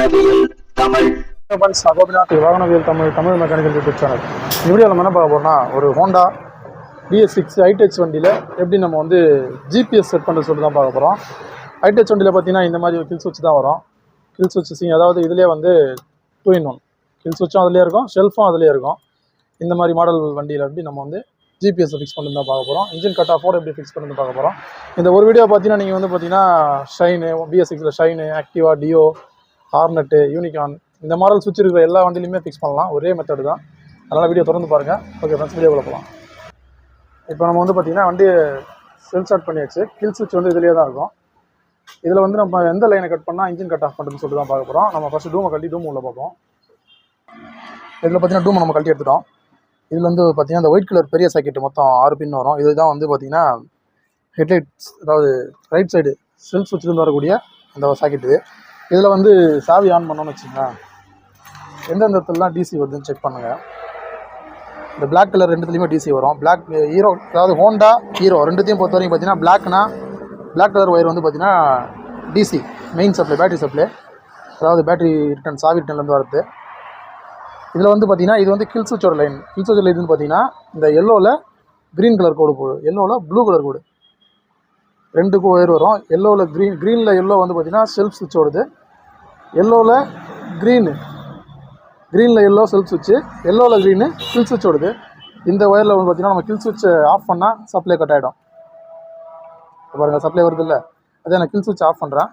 வாகனவியல் தமிழ். வாகனவியல் Tamil mechanical YouTube channel. இந்த video நம்ம என்ன பார்க்க போறோம்னா, ஒரு ஹோண்டா DS6 ஹைடெச் வண்டியில் எப்படி நம்ம வந்து GPS செட் பண்ணுறது சொல்லிட்டு தான் பார்க்க போகிறோம். ஹைடெச் வண்டியில் பார்த்தீங்கன்னா இந்த மாதிரி கில் சுவிட்ச் தான் வரும். கில் சுவிட்ச் அதாவது இதிலே வந்து 2-in-1 கில் சுவிட்சும் அதிலே இருக்கும், ஷெல்ஃபும் அதிலே இருக்கும். இந்த மாதிரி மாடல் வண்டியில் எப்படி நம்ம வந்து ஜிபிஎஸ்ஸை ஃபிக்ஸ் பண்ணி தான் பார்க்க போகிறோம். இன்ஜின் கட் ஆஃபோடு எப்படி ஃபிக்ஸ் பண்ணி பார்க்க போகிறோம். இந்த ஒரு வீடியோ பார்த்தீங்கன்னா நீங்கள் வந்து பார்த்தீங்கன்னா ஷைனு, DS6 ஷைனு, ஆக்டிவா, டியோ, ஹார்னெட்டு, யூனிகான் இந்த மாடல் சுவிட்ச் இருக்கிற எல்லா வண்டியிலுமே ஃபிக்ஸ் பண்ணலாம். ஒரே மெத்தடு தான். அதனால் வீடியோ தொடர்ந்து பாருங்கள். ஓகே ஃப்ரெண்ட்ஸ், வீடியோக்குள்ள போகலாம். இப்போ நம்ம வந்து பார்த்திங்கன்னா வண்டியை செல் ஸ்டார்ட் பண்ணியாச்சு. கில் சுவிட்ச் வந்து இதிலே தான் இருக்கும். இதில் வந்து நம்ம எந்த லைனை கட் பண்ணால் இன்ஜின் கட் ஆஃப் பண்ணுறதுன்னு சொல்லிட்டு தான் பார்க்க போகிறோம். நம்ம ஃபஸ்ட்டு டூமை கழட்டி டூம் உள்ள பார்ப்போம். இதில் பார்த்தீங்கன்னா டூமை நம்ம கழட்டி எடுத்துட்டோம். இதில் வந்து பார்த்திங்கன்னா இந்த ஒயிட் கலர் பெரிய சாக்கெட்டு மொத்தம் 6 பின் வரும். இதுதான் வந்து பார்த்திங்கன்னா ஹெட்லைட்ஸ், அதாவது ரைட் சைடு செல் சுவிட்ச்லேருந்து வரக்கூடிய அந்த சாக்கெட்டு. இதில் வந்து சாவி ஆன் பண்ணோன்னு வச்சுக்கோங்களேன், எந்தெந்த இடத்துலலாம் டிசி வருதுன்னு செக் பண்ணுங்கள். இந்த பிளாக் கலர் ரெண்டுத்துலேயுமே டிசி வரும். பிளாக் ஹீரோ, அதாவது ஹோண்டா ஹீரோ ரெண்டுத்தையும் பொறுத்த வரைக்கும் பார்த்தீங்கன்னா பிளாக் கலர் ஒயர் வந்து பார்த்தீங்கன்னா DC main supply, battery supply, அதாவது பேட்டரி ரிட்டர்ன், சாவி ரிட்டர்ன்லேருந்து வருது. இதில் வந்து பார்த்திங்கன்னா இது வந்து கில் சுவிட்சோட லைன். கில் சுவிட்ச் லைன் பார்த்தீங்கன்னா இந்த எல்லோவில் க்ரீன் கலர் கோடு போடு, எல்லோவில் ப்ளூ கலர் கோடு, 2 ஒயர் வரும். எல்லோவில் க்ரீனில் எல்லோ வந்து பார்த்திங்கன்னா செல்ஃப் சுவிட்சோடது, எல்லோவில் க்ரீனில் எல்லோ செல்ஃப் சுவிட்சு, எல்லோவில் க்ரீனு கில் சுவிட்சோடது. இந்த ஒயரில் வந்து பார்த்திங்கன்னா நம்ம கில் சுவிட்சை ஆஃப் பண்ணால் சப்ளை கட் ஆகிடும். பாருங்கள், சப்ளை வருது இல்லை, அதே நான் கில் சுவிட்ச் ஆஃப் பண்ணுறேன்.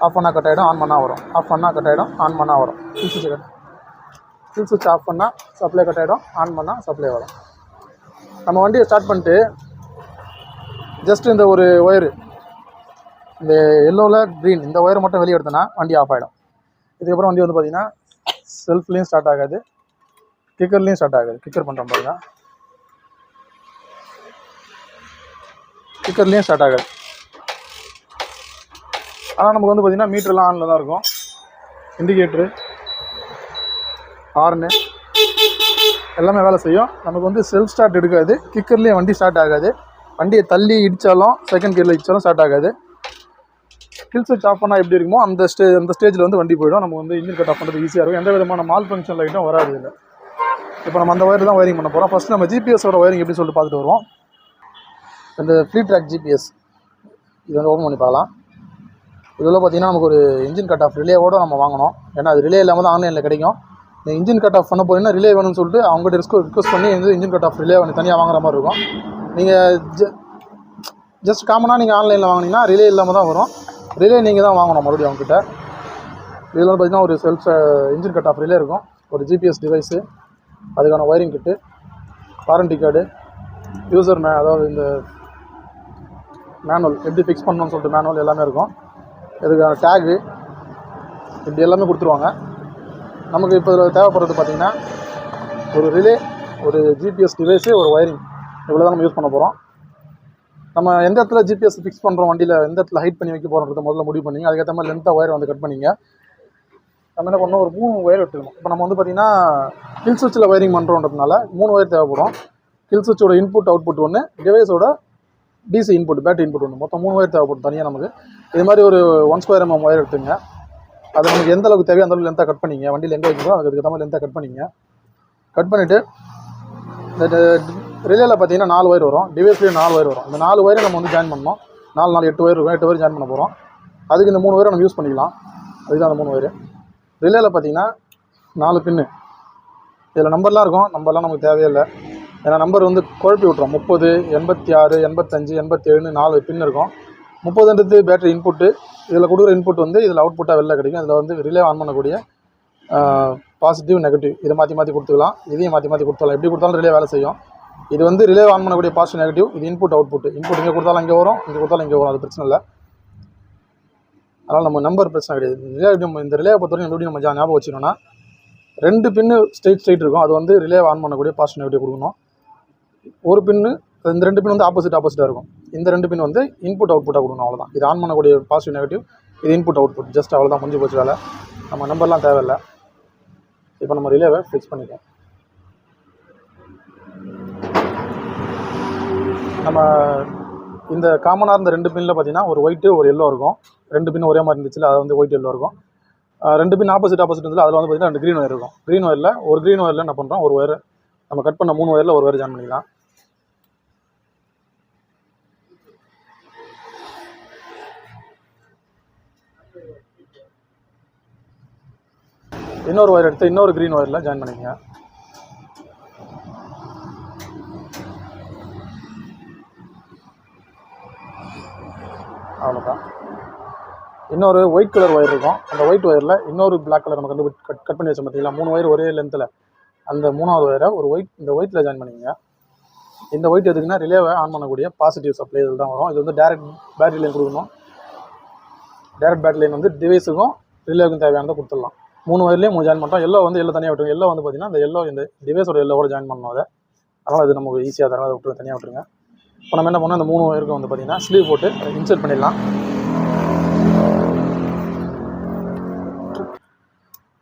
ஆஃப் பண்ணால் கட் ஆகிடும், ஆன் பண்ணால் வரும். ஆஃப் பண்ணால் கட் ஆகிடும், ஆன் பண்ணால் வரும். கில் சுவிட்ச் ஆஃப் பண்ணால் சப்ளை கட் ஆகிடும், ஆன் பண்ணால் சப்ளை வரும். நம்ம வண்டியை ஸ்டார்ட் பண்ணிட்டு ஜஸ்ட் இந்த ஒரு ஒயரு, இந்த எல்லோவில் க்ரீன் இந்த ஒயரை மட்டும் வெளியே எடுத்தோன்னா வண்டி ஆஃப் ஆகிடும். இதுக்கப்புறம் வண்டி வந்து பார்த்திங்கன்னா செல்ஃப்லேயும் ஸ்டார்ட் ஆகாது, கிக்கர்லேயும் ஸ்டார்ட் ஆகாது. கிக்கர் பண்ணுறோம் பாருங்கள், கிக்கர்லேயும் ஸ்டார்ட் ஆகாது. ஆனால் நமக்கு வந்து பார்த்திங்கன்னா மீட்டர்லாம் ஆனில் தான் இருக்கும். இண்டிகேட்ரு, ஹார்னு எல்லாமே வேலை செய்யும். நமக்கு வந்து செல்ஃப் ஸ்டார்ட் எடுக்காது, கிக்கர்லேயும் வண்டி ஸ்டார்ட் ஆகாது. வண்டியை தள்ளி இடித்தாலும் செகண்ட் கியரில் இடித்தாலும் ஸ்டார்ட் ஆகாது. கில் சுவிட்ச் ஆஃப் பண்ணால் எப்படி இருக்குமோ அந்த ஸ்டேஜில் வந்து வண்டி போய்டும். நமக்கு வந்து இன்ஜின் கட் ஆஃப் பண்ணுறது ஈஸியாக இருக்கும். எந்த விதமான மால் ஃபங்க்ஷன் லைட்டும் வராது இல்லை. இப்போ நம்ம அந்த ஒயர் தான் ஒயரிங் பண்ண போகிறோம். ஃபஸ்ட்டு நம்ம ஜிபிஎஸோட ஒயரிங் எப்படி சொல்லிட்டு பார்த்துட்டு வருவோம். இந்த ஃப்ளீ ட்ராக் ஜிபிஎஸ் இது வந்து ஓப்பன் பண்ணி பார்க்கலாம். இதில் பார்த்திங்கன்னா நமக்கு ஒரு இன்ஜின் கட் ஆஃப் ரிலேவோடு நம்ம வாங்கணும். ஏன்னா அது ரிலே இல்லாமல் தான் ஆன்லைனில் கிடைக்கும். நீங்கள் இன்ஜின் கட் ஆஃப் பண்ண போகிறீங்கன்னா ரிலே வேணும்னு சொல்லிட்டு அவங்ககிட்ட ரிக்வஸ்ட் பண்ணி வந்து இன்ஜின் கட் ஆஃப் ரிலே தனியாக வாங்குற மாதிரி இருக்கும். நீங்கள் ஜஸ்ட் காமனாக நீங்கள் ஆன்லைனில் வாங்கினீங்கன்னா ரிலே இல்லாமல் தான் வரும். ரிலே நீங்கள் தான் வாங்கணும் மறுபடியும் அவங்ககிட்ட. இதில் வந்து பார்த்திங்கன்னா ஒரு self engine cut off relay இருக்கும், ஒரு ஜிபிஎஸ் டிவைஸு, அதுக்கான ஒயரிங் கிட்டு, வாரண்டி கார்டு, யூசர் அதாவது இந்த மேனுவல் எப்படி ஃபிக்ஸ் பண்ணணும்னு சொல்லிட்டு மேனுவல் எல்லாமே இருக்கும். இதுக்கான டேகு இப்படி எல்லாமே கொடுத்துருவாங்க. நமக்கு இப்போ இதில் தேவைப்படுறது பார்த்திங்கன்னா ஒரு ரிலே, ஒரு ஜிபிஎஸ் டிவைஸு, ஒரு ஒயரிங், இவ்வளோ தான் நம்ம யூஸ் பண்ண போகிறோம். நம்ம எந்த இடத்துல ஜிபிஎஸ் ஃபிக்ஸ் பண்ணுறோம், வண்டியில் எந்த இடத்துல ஹைட் பண்ணி வைக்க போகிறோன்றத முதல்ல முடிவு பண்ணிங்க. அதுக்கேற்ற மாதிரி லென்த்தாக ஒயர் வந்து கட் பண்ணிங்க. நம்ம என்ன பண்ணோம், ஒரு 3 ஒயர் எடுத்துக்கணும். இப்போ நம்ம வந்து பார்த்திங்கன்னா கில் சுவிட்சில் ஒயரிங் பண்ணுறோன்றதுனால 3 ஒயர் தேவைப்படும். கில் சுவிட்சோட இன்புட் அவுட்புட் ஒன்று, டிவைஸோட டிசி இன்புட் பேட்டரி இன்புட் ஒன்று, மொத்தம் 3 ஒயர் தேவைப்படும் தனியாக நமக்கு. இது மாதிரி ஒரு 1 ஸ்கொயர் mm ஒயர் எடுத்துங்க. அது நமக்கு எந்த அளவுக்கு தேவையோ அந்த அளவுக்கு லென்த்தாக கட் பண்ணிங்க. வண்டியில் எங்கே வைக்கிறோம் அதுக்கு ஏற்ற மாதிரி லென்த்தாக கட் பண்ணிங்க. கட் பண்ணிவிட்டு இந்த ரிலேயில் பார்த்தீங்கன்னா 4 ஒயர் வரும், டிவைஸ்லேயும் 4 ஒயர் வரும். இந்த 4 ஒயரை நம்ம வந்து ஜாயின் பண்ணணும். 4 8 ஒயர் இருக்கும், 8 ஒயர் ஜாயின் பண்ண போகிறோம். அதுக்கு இந்த 3 ஒயரை நம்ம யூஸ் பண்ணிக்கலாம். அதுதான் அந்த 3 ஒயர். ரிலேயில் பார்த்தீங்கன்னா 4 பின்னு, இதில் நம்பர்லாம் இருக்கும். நம்பர்லாம் நமக்கு தேவையில்லை, ஏன்னா நம்பர் வந்து குழப்பி விட்றோம். 30, 86, 85, 87 4 பின் இருக்கும். 30ன்றது பேட்டரி இன்புட்டு. இதில் கொடுக்குற இன்புட் வந்து இதில் அவுட்புட்டாக வெளில கிடைக்கும். இதில் வந்து ரிலே ஆன் பண்ணக்கூடிய பாசிட்டிவ் நெகட்டிவ் இதை மாற்றி கொடுத்துக்கலாம். இதையும் மாற்றி கொடுத்துக்கலாம். எப்படி கொடுத்தாலும் ரிலே வேலை செய்யும். இது வந்து ரிலே ஆன் பண்ணக்கூடிய பாசிட்டிவ் நெகட்டிவ், இது இன்புட் அவுட்புட். இன்புட் இங்கே கொடுத்தாலும் இங்கே வரும், இங்கே கொடுத்தாலும் இங்கே வரும், அது பிரச்சனை இல்லை. அதனால் நம்ம நம்பர் பிரச்சனை கிடையாது. ரிலே இந்த ரிலேவை பொறுத்தவரைக்கும் எப்படி நம்ம ஞாபகம் வச்சுக்கணும்னா 2 பின்னு ஸ்ட்ரெயிட் இருக்கும். அது வந்து ரிலே ஆன் பண்ணக்கூடிய பாசிட்டிவ் நெகட்டிவ் கொடுக்கணும். ஒரு பின்னு, இந்த 2 பின் வந்து ஆப்போசிட்டாக இருக்கும். இந்த 2 பின் வந்து இன்புட் அவுட்புட்டாக கொடுக்கணும். அவ்வளோதான். இது ஆன் பண்ணக்கூடிய பாசிட்டிவ் நெகட்டிவ், இது இன்புட் அவுட்புட். ஜஸ்ட் அவ்வளோதான், முடிஞ்சு போச்சு வேலை. நம்ம நம்பர்லாம் தேவையில்லை. இப்போ நம்ம ரிலேவை ஃபிக்ஸ் பண்ணிக்கலாம். நம்ம இந்த காமனாக இருந்த 2 பின்னில் பார்த்திங்கன்னா ஒரு ஒயிட்டு ஒரு எல்லோ இருக்கும். 2 பின் ஒரே மாதிரி இருந்துச்சுல, அது வந்து ஒயிட் எல்லோ இருக்கும். 2 பின் ஆப்போசிட் இருந்ததில் அதில் வந்து பார்த்தீங்கன்னா 2 க்ரீன் ஒயர் இருக்கும். க்ரீன் ஒயரில் ஒரு க்ரீன் ஒயரில் என்ன பண்ணுறோம், ஒரு ஒயர் நம்ம கட் பண்ண 3 ஒயரில் ஒரு ஒயர் ஜாயின் பண்ணிக்கலாம். இன்னொரு ஒயர் எடுத்து இன்னொரு க்ரீன் ஒயரில் ஜாயின் பண்ணிக்கங்க. அவ்வளோதான். இன்னொரு ஒயிட் கலர் ஒயர் இருக்கும். அந்த ஒயிட் ஒயரில் இன்னொரு பிளாக் கலர் நம்ம கட் பண்ணி வச்சோம் பார்த்தீங்களா, 3 ஒயர் ஒரே லென்த்தில். அந்த 3வது ஒயரை ஒரு இந்த ஒயிட்டில் ஜாயின் பண்ணிக்கங்க. இந்த ஒயிட் எதுக்குன்னா ரிலேவை ஆன் பண்ணக்கூடிய பாசிட்டிவ் சப்ளை இதில் தான் வரும். இது வந்து டேரெக்ட் பேட்டரி லைன் கொடுக்கணும். டேரெக்ட் பேட்டரி லைன் வந்து டிவைஸுக்கும் ரிலேவுக்கும் தேவையானதை கொடுத்துடலாம். 3 ஒயர்லேயும் 3 ஜாயின் பண்ணுறோம். எல்லோ தனியாக விட்டுருங்க. எல்லோ வந்து பார்த்தீங்கன்னா இந்த டிவைஸோட எல்லோவோட ஜாயின் பண்ணணும் அதை. அதனால் அது நமக்கு ஈஸியாக தரும். அதை விட்டு தனியாக விட்டுருங்க. இப்போ நம்ம என்ன பண்ணோம், இந்த 3 ஒயருக்கு வந்து பார்த்தீங்கன்னா ஸ்லீவ் போட்டு இன்சர்ட் பண்ணிடலாம்.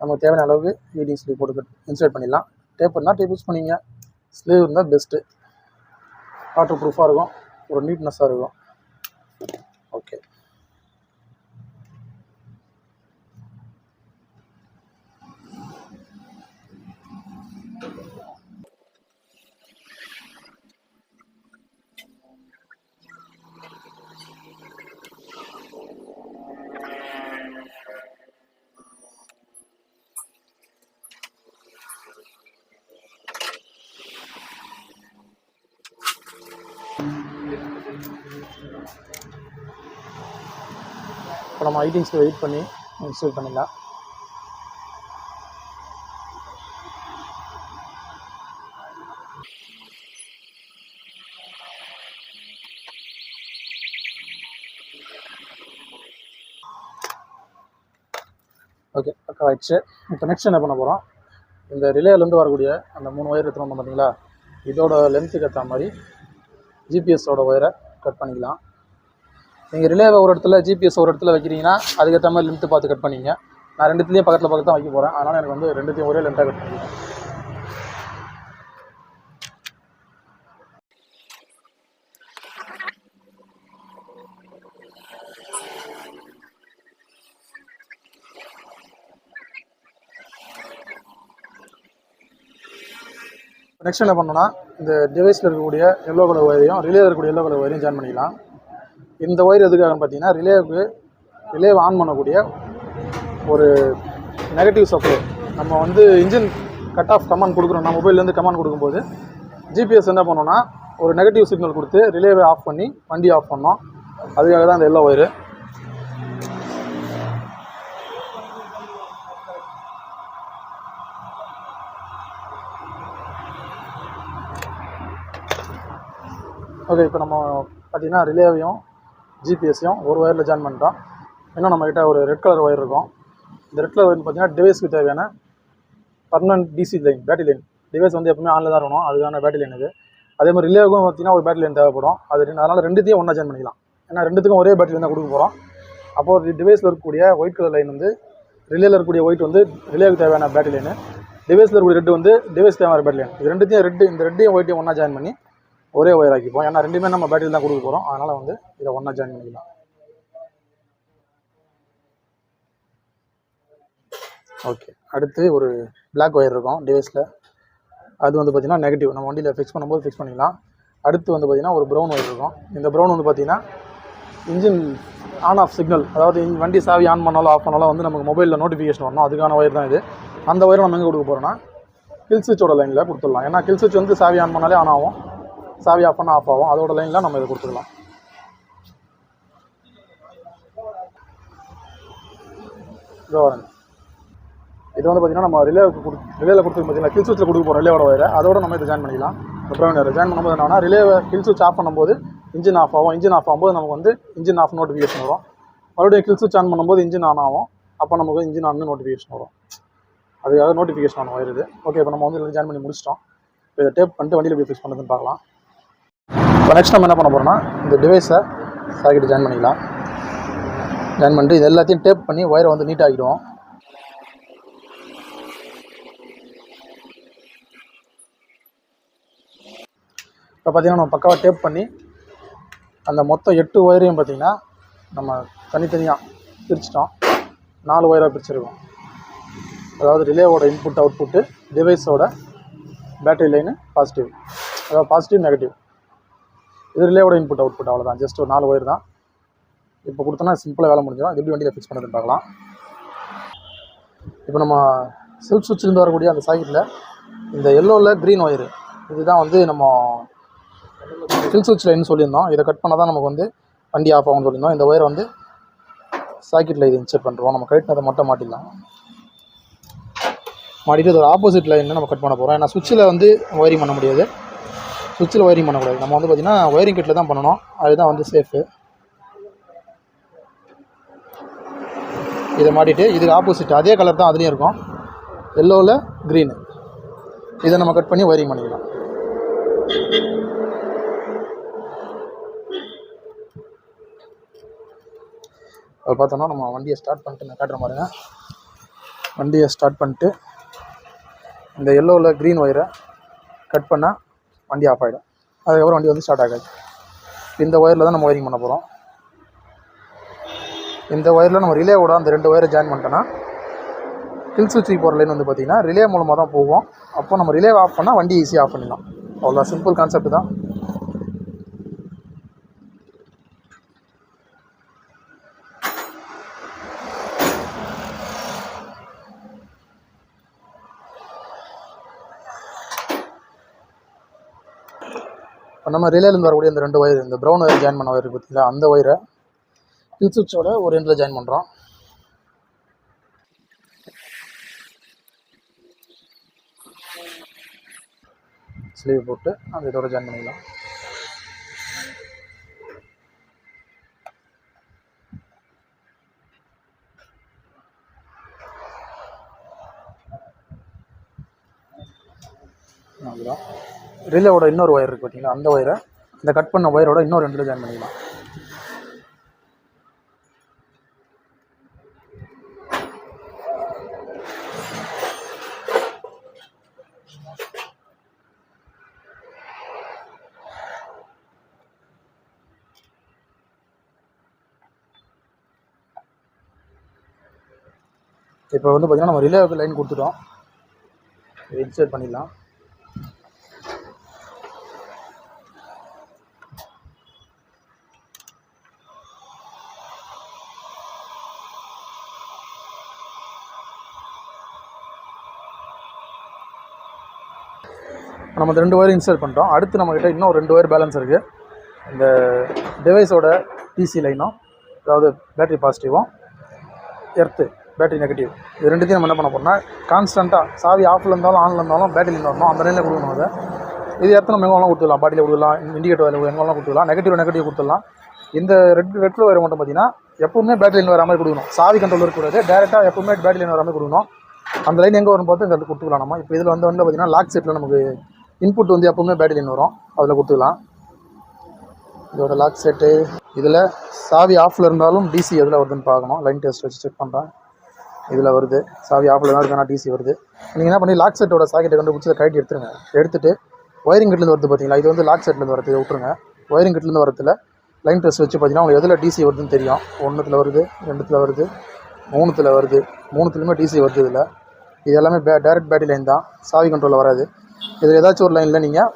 நமக்கு தேவையான அளவுக்கு லீடிங் ஸ்லீவ் போட்டு இன்சர்ட் பண்ணிடலாம். டேப் இருந்தால் டேப் யூஸ் பண்ணிங்க. ஸ்லீவ் இருந்தால் பெஸ்ட்டு. வாட்டர் ப்ரூஃபாக இருக்கும், ஒரு நீட்னஸாக இருக்கும். ஓகே, இப்போ நம்ம ஐட்டிங்ஸ்க்கு வெயிட் பண்ணி இன்ஸ்டால் பண்ணிடலாம். ஓகே, பக்கம் ஆயிடுச்சு. இப்போ நெக்ஸ்ட் என்ன பண்ண போகிறோம், இந்த ரிலேலேருந்து வரக்கூடிய அந்த 3 ஒயர் எடுத்துகிட்டு வந்தோம் பார்த்தீங்களா, இதோட லென்த்துக்கு ஏற்ற மாதிரி ஜிபிஎஸோட ஒயரை கட் பண்ணிக்கலாம். நீங்கள் ரிலேவை ஒரு இடத்துல ஜிபிஎஸ் ஒரு இடத்துல வைக்கிறீங்கன்னா அதுக்கேற்ற மாதிரி லென்த்து பார்த்து கட் பண்ணிங்க. நான் ரெண்டுத்துலேயும் பக்கத்தில் தான் வைக்க போகிறேன். அதனால் எனக்கு வந்து ரெண்டுத்தையும் ஒரே லென்த்தாக கட் பண்ணிக்கிறேன். நெக்ஸ்ட் என்ன பண்ணோன்னா, இந்த டிவைஸில் இருக்கக்கூடிய எல்லோ கலர் ஒயரையும் ரிலேவில் இருக்கக்கூடிய எல்லோ கலர் ஒயரையும் ஜாயின் பண்ணிக்கலாம். இந்த ஒயர் எதுக்காகன்னு பார்த்தீங்கன்னா, ரிலேவை ஆன் பண்ணக்கூடிய ஒரு நெகட்டிவ் சப்ளை. நம்ம வந்து இன்ஜின் கட் ஆஃப் கமாண்ட் கொடுக்குறோம். நம்ம மொபைல்லேருந்து கமாண்ட் கொடுக்கும்போது ஜிபிஎஸ் என்ன பண்ணோன்னா ஒரு நெகட்டிவ் சிக்னல் கொடுத்து ரிலேவை ஆஃப் பண்ணி வண்டி ஆஃப் பண்ணோம். அதுக்காக தான் இந்த எல்லோ ஒயரு. ஓகே, இப்போ நம்ம பார்த்திங்கன்னா ரிலேவையும் ஜிபிஎஸ்ஸையும் ஒரு ஒயரில் ஜாயின் பண்ணிட்டோம். இன்னும் நம்மக்கிட்ட ஒரு ரெட் கலர் ஒயர் இருக்கும். இந்த ரெட் கலர் ஒயர் பார்த்திங்கன்னா டிவைஸ்க்கு தேவையான permanent DC line, battery line. Device வந்து எப்பவுமே ஆனில் தான் இருக்கணும், அதுக்கான பேட்டரி லைன் இது. அதே மாதிரி ரிலேவுக்கும் பார்த்திங்கன்னா ஒரு பேட்டரி லைன் தேவைப்படும். அதனால் ரெண்டுத்தையும் ஒன்றா ஜாயின் பண்ணிக்கலாம். ஏன்னா ரெண்டுத்துக்கும் ஒரே பேட்டரி லைன் தான் கொடுக்க போகிறோம். அப்போது டிவைஸில் இருக்கக்கூடிய ஒயிட் கலர் லைன் வந்து ரிலேவில் இருக்கக்கூடிய ஒயிட் வந்து ரிலேவுக்கு தேவையான பேட்டரி லைனு, டிவைஸில் இருக்கக்கூடிய ரெட்டு வந்து டிவைஸ் தேவையான பேட்டரி லைன். இது ரெண்டுத்தையும் இந்த ரெட்டையும் ஒயிட்டையும் ஒன்றா ஜாயின் பண்ணி ஒரே ஒயர் ஆக்கிப்போம். ஏன்னா ரெண்டுமே நம்ம பேட்டரி தான் கொடுக்க போகிறோம். அதனால் வந்து இதை ஒன்றா ஜாயின் பண்ணிக்கலாம். ஓகே, அடுத்து ஒரு பிளாக் ஒயர் இருக்கும் டிவைஸில். அது வந்து பார்த்திங்கன்னா நெகட்டிவ், நம்ம வண்டியில் ஃபிக்ஸ் பண்ணும்போது ஃபிக்ஸ் பண்ணிக்கலாம். அடுத்து வந்து பார்த்திங்கன்னா ஒரு ப்ரௌன் ஒயர் இருக்கும். இந்த ப்ரௌன் வந்து பார்த்திங்கன்னா இன்ஜின் ஆன் ஆஃப் சிக்னல், அதாவது வண்டி சாவி ஆன் பண்ணாலும் ஆஃப் பண்ணாலும் வந்து நமக்கு மொபைலில் நோட்டிஃபிகேஷன் வரணும். அதுக்கான ஒயர் தான் இது. அந்த ஒயரை நம்ம எங்கே கொடுக்க போகிறோன்னா கில் ஸ்விட்சோட லைனில் கொடுத்துடலாம். ஏன்னா கில் ஸ்விட்ச் வந்து சாவி ஆன் பண்ணாலே ஆன் ஆகும், சாவி ஆஃப் பண்ணால் ஆஃப் ஆகும். அதோட லைனில் நம்ம இதை கொடுத்துக்கலாம். இது வந்து பார்த்திங்கன்னா நம்ம ரிலேவில் கொடுத்து பார்த்தீங்கன்னா கில் ஸ்விட்சில் கொடுக்க போகிறோம் ரிலேவோட ஒயரை. அதோட நம்ம இதை ஜாயின் பண்ணிக்கலாம். அப்புறம் ஜாயின் பண்ணும்போது என்னன்னா ரிலேவை கில் ஸ்விட்ச் ஆஃப் பண்ணும்போது இன்ஜின் ஆஃப் ஆகும். இன்ஜின் ஆஃப் ஆகும்போது நமக்கு வந்து இன்ஜின் ஆஃப் நோட்டிஃபிகேஷன் வரும். மறுபடியும் கில் ஸ்விட்ச் ஆன் பண்ணும்போது இன்ஜின் ஆன் ஆகும். அப்போ நமக்கு இன்ஜின் ஆன் நோட்டிஃபிகேஷன் வரும். அதுக்காக நோட்டிஃபிகேஷன் ஆன ஒயர் இது. ஓகே, இப்போ நம்ம வந்து ஜாயின் பண்ணி முடிச்சிட்டோம். இப்போ இதை டேப் பண்ணிட்டு வண்டியில் எப்படி ஃபிக்ஸ் பண்ணுறதுன்னு பார்க்கலாம். இப்போ நெக்ஸ்ட் நம்ம என்ன பண்ண போகிறோம்னா, இந்த டிவைஸை சாக்கெட்டு ஜாயின் பண்ணிக்கலாம். ஜாயின் பண்ணிட்டு இது எல்லாத்தையும் டேப் பண்ணி ஒயரை வந்து நீட்டாக ஆகிடுவோம். இப்போ பார்த்திங்கன்னா நம்ம பக்காவாக டேப் பண்ணி அந்த மொத்தம் 8 ஒயரையும் பார்த்திங்கன்னா நம்ம தனித்தனியாக பிரிச்சிட்டோம். 4 ஒயராக பிரிச்சுருக்கோம். அதாவது ரிலேவோட இன்புட் அவுட்புட்டு, டிவைஸோட பேட்டரி லைனு பாசிட்டிவ், அதாவது பாசிட்டிவ் நெகட்டிவ். இது ரிலேவோட இன்புட் அவுட்புட், அவ்வளோதான். ஜஸ்ட் ஒரு 4 ஒயர் தான். இப்போ கொடுத்தோன்னா சிம்பிளாக வேலை முடிஞ்சிடும். இது எப்படி வண்டியில் ஃபிக்ஸ் பண்ணுறதுன்னு பார்க்கலாம். இப்போ நம்ம செல்ஃப் சுவிட்சிலேருந்து வரக்கூடிய அந்த சாக்கெட்டில் இந்த எல்லோவில் க்ரீன் ஒயரு, இதுதான் வந்து நம்ம ஃபில் சுவிட்ச் லைன்னு சொல்லியிருந்தோம். இதை கட் பண்ணால் தான் நமக்கு வந்து வண்டி ஆஃப் ஆகும்னு சொல்லியிருந்தோம். இந்த ஒயரை வந்து சாக்கெட்டில் இது இன்சர்ட் பண்ணுறோம். நம்ம கட்டினதை மட்டும் மாட்டிடலாம். மாட்டிட்டு ஒரு ஆப்போசிட் லைனில் நம்ம கட் பண்ண போகிறோம். ஏன்னா சுவிட்சில் வந்து ஒயரிங் பண்ண முடியாது, சுவிட்சில் ஒயரிங் பண்ணக்கூடாது. நம்ம வந்து பார்த்திங்கன்னா ஒயரிங் கிட்டில் தான் பண்ணணும். அதுதான் வந்து சேஃபு. இதை மாட்டிட்டு இதுக்கு ஆப்போசிட் அதே கலர் தான் அதுலேயும் இருக்கும், எல்லோவில் க்ரீனு. இதை நம்ம கட் பண்ணி ஒயரிங் பண்ணிக்கலாம். அது பார்த்தோன்னா நம்ம வண்டியை ஸ்டார்ட் பண்ணிட்டு நான் காட்டுற மாதிரிங்க. வண்டியை ஸ்டார்ட் பண்ணிட்டு இந்த எல்லோவில் க்ரீன் ஒயரை கட் பண்ணால் வண்டி ஆஃப் ஆகிடும். அதுக்கப்புறம் வண்டி வந்து ஸ்டார்ட் ஆகாது. இந்த ஒயரில் தான் நம்ம ஒயரிங் பண்ண போகிறோம். இந்த ஒயரில் நம்ம ரிலேவோட அந்த 2 ஒயரை ஜாயின் பண்ணிட்டோன்னா கில் சுவிட்சுக்கு போகிற லைன் வந்து பார்த்திங்கன்னா ரிலே மூலமாக தான் போகும். அப்போ நம்ம ரிலே ஆஃப் பண்ணால் வண்டி ஈஸியாக ஆஃப் பண்ணிடலாம். அவ்வளோ சிம்பிள் கான்செப்ட் தான். இப்போ நம்ம ரிலேலேருந்து வரக்கூடிய இந்த 2 ஒயர், இந்த ப்ரௌன் ஒயர் ஜாயின் பண்ண ஒயர் பார்த்தீங்களா, அந்த ஒயரை கில் சுவிட்சோட ஒரு எண்டில் ஜாயின் பண்ணுறோம். ஸ்லீவ் போட்டு அந்த இதோட ஜாயின் பண்ணிக்கலாம். அதுதான் ரிலேவோட இன்னொரு ஒயர் இருக்குது பார்த்தீங்களா, அந்த ஒயரை இந்த கட் பண்ண ஒயரோட இன்னொரு எண்டில் ஜாயின் பண்ணிக்கலாம். இப்போ வந்து பார்த்திங்கன்னா நம்ம ரிலேவுக்கு லைன் கொடுத்துட்டோம். இன்சர்ட் பண்ணிடலாம். நம்ம இந்த 2 ஒயர் இன்ஸ்டால் பண்ணிட்டோம். அடுத்து நம்மக்கிட்ட இன்னும் 2 ஒயர் பேலன்ஸ் இருக்குது. இந்த டிவைஸோட டிசி லைனும், அதாவது பேட்டரி பாசிட்டிவும், எர்த்து பேட்டரி நெகட்டிவ், இது ரெண்டுத்தையும் நம்ம என்ன பண்ண போகிறோம்னா கான்ஸ்டண்ட்டாக சாவி ஆஃபில் இருந்தாலும் ஆனில் இருந்தாலும் பேட்டரி லைன் வரணும், அந்த லைனில் கொடுக்கணும். அதை இது எத்தனை எங்கெல்லாம் கொடுத்துடலாம், பாட்டியில் கொடுத்துடலாம், இண்டிகேட்டர் வயர் எங்கெல்லாம் கொடுத்துடலாம், நெகட்டிவ் கொடுத்துடலாம். இந்த ரெட் கலர் வயர் மட்டும் பார்த்தீங்கன்னா எப்பவுமே பேட்டரி லைன் வர மாதிரி கொடுக்கணும். சாவி கண்ட்ரோல் இருக்கக்கூடாது, டேரெக்டாக எப்பவுமே பேட்டரி லைன் வர மாதிரி கொடுக்கணும். அந்த லைன் எங்கே வரும் பார்த்து இந்த கொடுத்துக்கலாம் நம்ம. இப்போ இதில் வந்து பார்த்தீங்கன்னா லாக் செட்டில் நமக்கு இன்புட் வந்து எப்பவுமே பேட்டரி லைன் வரும், அதில் கொடுத்துக்கலாம். இதோட லாக் செட்டு இதில் சாவி ஆஃபில் இருந்தாலும் டிசி எதில் வருதுன்னு பார்க்கணும். லைன் டெஸ்ட் வச்சு செக் பண்ணுறேன். இதில் வருது, சாவி ஆஃபில் தான் இருக்குன்னா டிசி வருது. நீங்கள் என்ன பண்ணி லாக் செட்டோட சாக்கெட்டை கண்டுபிடிச்சி கழட்டி எடுத்துருங்க. எடுத்துகிட்டு ஒயரிங் கிட்லேருந்து வருது பார்த்தீங்களா, இது வந்து லாக் செட்லேருந்து வரது விட்டுருங்க. ஒயரிங் கிட்லேருந்து வரத்தில் லைன் டெஸ்ட் வச்சு பார்த்தீங்கன்னா உங்களுக்கு எதில் டிசி வருதுன்னு தெரியும். 1த்தில் வருது, 2த்தில் வருது, 3த்தில் வருது, 3த்துலேயுமே டிசி வருது. இதில் இது எல்லாமே டேரெக்ட் பேட்டரி லைன் தான், சாவி கண்ட்ரோலில் வராது. இதில் ஏதாச்சும் ஒரு லைனில் நீங்கள்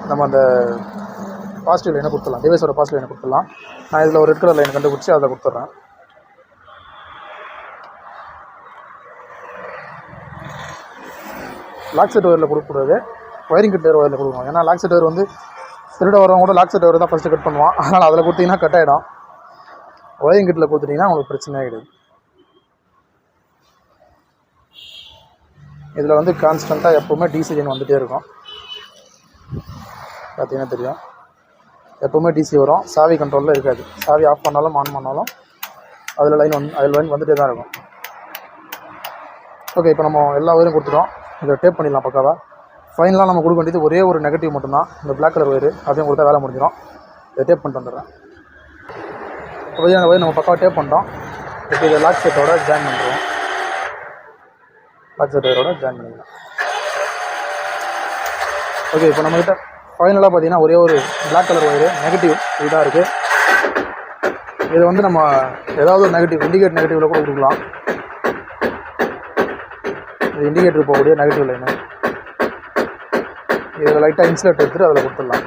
நம்ம அந்த பாசிட்டிவ் லைனை கொடுத்துடலாம், டிவைஸோட பாசிட்டிவ் லைனை கொடுத்துடலாம். நான் இதில் ஒரு ரெட் கலர் லைன் கண்டுபிடிச்சி அதில் கொடுத்துட்றேன். லாக் செட் ஒயரில் கொடுக்கக்கூடாது, ஒயரிங் கிட் ஒயரில் கொடுக்கணும். ஏன்னா லாக் செட் ஒயர் வந்து திருட வரவங்க கூட லாக் செட் ஒயர் தான் ஃபஸ்ட்டு கட் பண்ணுவான். அதனால் அதில் கொடுத்தீங்கன்னா கட் ஆகிடும். ஒயரிங் கிட்டில் கொடுத்துட்டிங்கன்னா உங்களுக்கு பிரச்சனையே கிடையாது. இதில் வந்து கான்ஸ்டண்ட்டாக எப்போவுமே டிசி லைன் வந்துகிட்டே இருக்கும். பார்த்தீங்கன்னா தெரியும், எப்போவுமே டிசி வரும், சாவி கண்ட்ரோலில் இருக்காது. சாவி ஆஃப் பண்ணாலும் ஆன் பண்ணாலும் அதில் லைன் வந்துகிட்டே தான் இருக்கும். ஓகே, இப்போ நம்ம எல்லா ஒயரும் கொடுத்துட்டோம். இதை டேப் பண்ணிடலாம் பக்காவாக. ஃபைனலாக நம்ம கொடுக்க வேண்டியது ஒரே ஒரு நெகட்டிவ் மட்டும்தான், இந்த பிளாக் கலர் ஒயரு. அதையும் கொடுத்தா வேலை முடிஞ்சிடும். இதை டேப் பண்ணிட்டு வந்துடுறேன். இப்போ அந்த ஒயர் நம்ம பக்காவாக டேப் பண்ணிட்டோம். இப்போ இதை லாக் செட்டோட ஜாயின் பண்ணுறோம். லாக் செட் ஒயரோட ஜாயின் பண்ணிக்கலாம். ஓகே, இப்போ நம்மகிட்ட ஃபைனலாக பார்த்தீங்கன்னா ஒரே ஒரு பிளாக் கலர் ஒயரு நெகட்டிவ் இதுதான் இருக்குது. இது வந்து நம்ம ஏதாவது ஒரு நெகட்டிவ் இண்டிகேட் நெகட்டிவில் கூட கொடுக்கலாம். இது இண்டிகேட்டர் போகக்கூடிய நெகட்டிவ் லைனு. இதில் லைட்டாக இன்சுலேட் எடுத்துகிட்டு அதில் கொடுத்துடலாம்.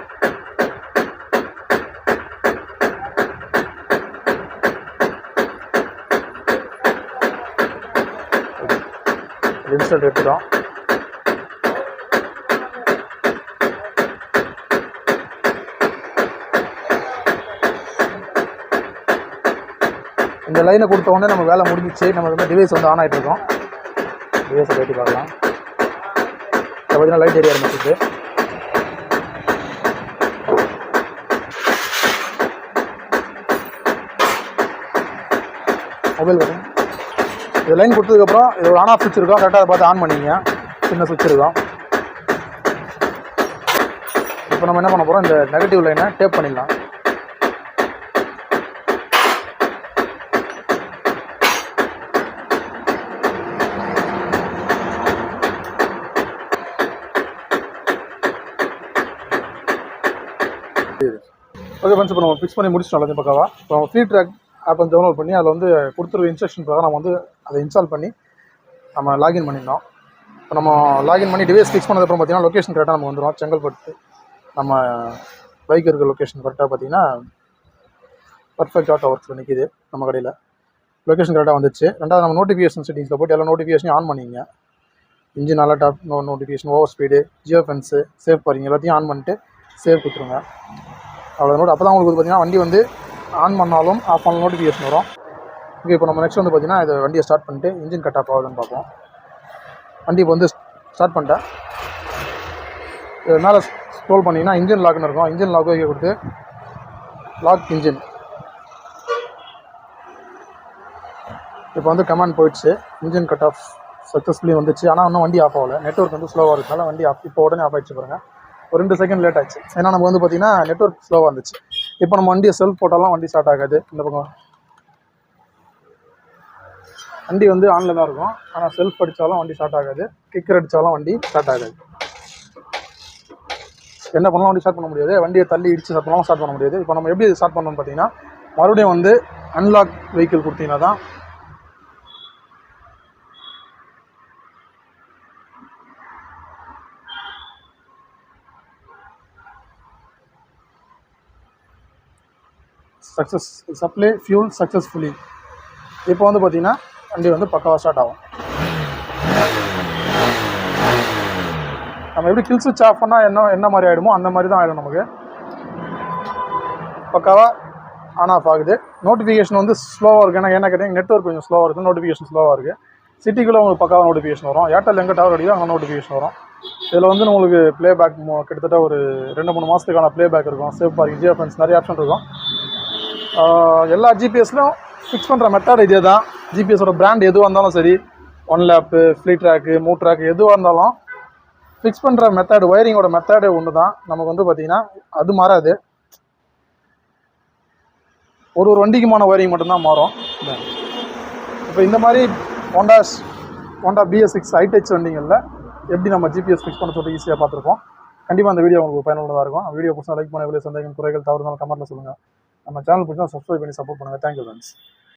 இன்சுலேட் எடுத்துட்டோம். இந்த லைனை கொடுத்த உடனே நம்ம வேலை முடிஞ்சிச்சு. நம்ம வந்து டிவைஸ் வந்து ஆன் ஆகிட்டு இருக்கோம். டிவைஸை கட்டி பார்க்கலாம். இப்போ பார்த்தீங்கன்னா லைட் ஏரியா ஆரம்பிச்சிச்சு. மொபைல் கட்டி இது லைன் கொடுத்ததுக்கப்புறம் இது ஒரு ஆன் ஆஃப் சுவிட்ச் இருக்கும். கரெக்டாக அதை பார்த்து ஆன் பண்ணிங்க. சின்ன சுவிட்ச் இருக்கும். இப்போ நம்ம என்ன பண்ண போகிறோம், இந்த நெகட்டிவ் லைனை டேப் பண்ணிடலாம். ஓகே ஃப்ரெண்ட்ஸ், இப்போ நம்ம ஃபிக்ஸ் பண்ணி முடிச்சிட்டோம் எல்லாத்தையும் பக்காவா. இப்போ நம்ம ஃப்ரீ ட்ராக் ஆப் வந்து டவுன்லோட் பண்ணி அதில் வந்து கொடுத்துருக்க இன்ஸ்ட்ரக்ஷன் பிரகாரம் நம்ம வந்து அதை இன்ஸ்டால் பண்ணி நம்ம லாகின் பண்ணியிருந்தோம். இப்போ நம்ம லாகின் பண்ணி டிவைஸ் ஃபிக்ஸ் பண்ணதுக்கப்புறம் பார்த்தீங்கன்னா லொக்கேஷன் கரெக்டாக நம்ம வந்துடும். செங்கல்பட்டு நம்ம பைக் இருக்கிற லொக்கேஷன் கரெக்டாக பார்த்தீங்கன்னா பர்ஃபெக்ட் ஆட்டோ ஒர்க்ஸில் நிற்கிது நம்ம கடையில். லொக்கேஷன் கரெக்டாக வந்துச்சு. ரெண்டாவது நம்ம நோட்டிஃபிகேஷன் செட்டிங்ஸில் போய்ட்டு எல்லா நோட்டிஃபிகேஷனையும் ஆன் பண்ணிங்க. Engine alert off notification, over speed, geofence, save பாருங்க எல்லாத்தையும் ஆன் பண்ணிட்டு சேவ் கொடுத்துருங்க. அவ்வளோ நோட். அப்போ தான் உங்களுக்கு பார்த்தீங்கன்னா வண்டி வந்து ஆன் பண்ணாலும் ஆஃப் பண்ணாலும் நோட்டிஃபிகேஷன் வரும். ஓகே, இப்போ நம்ம நெக்ஸ்ட் வந்து பார்த்தீங்கன்னா இதை வண்டியை ஸ்டார்ட் பண்ணிட்டு இன்ஜின் கட் ஆஃப் ஆகுதுன்னு பார்ப்போம். வண்டி இப்போ வந்து ஸ்டார்ட் பண்ணிட்டேன். இது மேலே ஸ்க்ரோல் பண்ணிங்கன்னா இன்ஜின் லாக்னு இருக்கும். இன்ஜின் லாக் வைக்க கொடுத்து லாக் இன்ஜின். இப்போ வந்து கமாண்ட் போயிடுச்சு. இன்ஜின் கட் ஆஃப் சக்ஸஸ்ஃபுல்லி வந்துச்சு. ஆனால் இன்னும் வண்டி ஆஃப் ஆகலை. நெட்வொர்க் வந்து ஸ்லோவாக இருக்கனால வண்டி ஆஃப் இப்போ உடனே ஆஃப் ஆகிடுச்சு பாருங்கள். ஒரு 2 செகண்ட் லேட் ஆச்சு. ஏன்னா நம்ம வந்து பார்த்தீங்கன்னா நெட்வொர்க் ஸ்லோவாக இருந்துச்சு. இப்போ நம்ம வண்டியை செல்ஃப் போட்டாலும் வண்டி ஸ்டார்ட் ஆகாது. இந்த பக்கம் வண்டி வந்து ஆனில் தான் இருக்கும். ஆனால் செல்ஃப் அடித்தாலும் வண்டி ஸ்டார்ட் ஆகாது. கிக்கர் அடித்தாலும் வண்டி ஸ்டார்ட் ஆகாது. என்ன பண்ணலாம், வண்டி ஸ்டார்ட் பண்ண முடியாது. வண்டியை தள்ளி இடிச்சு ஸ்டார்ட் பண்ணாலும் ஸ்டார்ட் பண்ண முடியாது. இப்போ நம்ம எப்படி ஸ்டார்ட் பண்ணணும்னு பார்த்தீங்கன்னா மறுபடியும் வந்து அன்லாக் வெஹிக்கிள் கொடுத்தீங்கன்னா தான் சக்ஸஸ் சப்ளை ஃபியூல் சக்ஸஸ்ஃபுல்லி. இப்போ வந்து பார்த்தீங்கன்னா வண்டி வந்து பக்காவாக ஸ்டார்ட் ஆகும். நம்ம எப்படி கில் ஸ்விட்ச் ஆஃப் பண்ணால் என்ன மாதிரி ஆகிடுமோ அந்த மாதிரி தான் ஆகிடும். நமக்கு பக்காவாக ஆன் ஆஃப் ஆகுது. நோட்டிஃபிகேஷன் வந்து ஸ்லோவாக இருக்குது. ஏன்னா கேட்டிங்கன்னா நெட்வொர்க் கொஞ்சம் ஸ்லோவாக இருக்குது. நோட்டிஃபிகேஷன் ஸ்லோவாக இருக்குது. சிட்டிக்குள்ளே உங்களுக்கு பக்காவாக நோட்டிஃபிகேஷன் வரும். ஏர்டெல் எங்கே டவர் அடிக்கோ அங்கே நோட்டிஃபிகேஷன் வரும். இதில் வந்து உங்களுக்கு ப்ளேபேக் கிட்டத்தட்ட ஒரு 2-3 மாதத்துக்கான ப்ளேபேக் இருக்கும். சேவ் பார்க்கிங், ஜியோ ஃபென்ஸ், நிறைய ஆப்ஷன் இருக்கும். எல்லா ஜிபிஎஸ்லையும் ஃபிக்ஸ் பண்ணுற மெத்தட் இதே தான். ஜிபிஎஸோட பிராண்ட் எதுவாக இருந்தாலும் சரி, ஒன் லேப்பு, ஃப்ளீ ட்ராக்கு, மூ ட்ராக் எதுவாக இருந்தாலும் ஃபிக்ஸ் பண்ணுற மெத்தட், ஒயரிங்கோட மெத்தடு ஒன்று தான். நமக்கு வந்து பார்த்திங்கன்னா அது மாறாது. ஒரு வண்டிக்குமான ஒயரிங் மட்டும்தான் மாறும். இப்போ இந்த மாதிரி ஹோண்டா BS6 ஹைடெச் வண்டிங்களில் எப்படி நம்ம ஜிபிஎஸ் ஃபிக்ஸ் பண்ண சொல்லிட்டு ஈஸியாக பார்த்துருக்கோம். கண்டிப்பாக அந்த வீடியோ உங்களுக்கு பயனுள்ளதாக இருக்கும். வீடியோ பிடிச்சா லைக் பண்ண, எவ்வளோ சந்தேகம் குறைகள் தவறுனாலும் கமெண்ட்டில் சொல்லுங்கள். நம்ம சேனல் பிடிச்சா சப்ஸ்கிரைப் பண்ணி சப்போர்ட் பண்ணுங்கள். Thank you friends.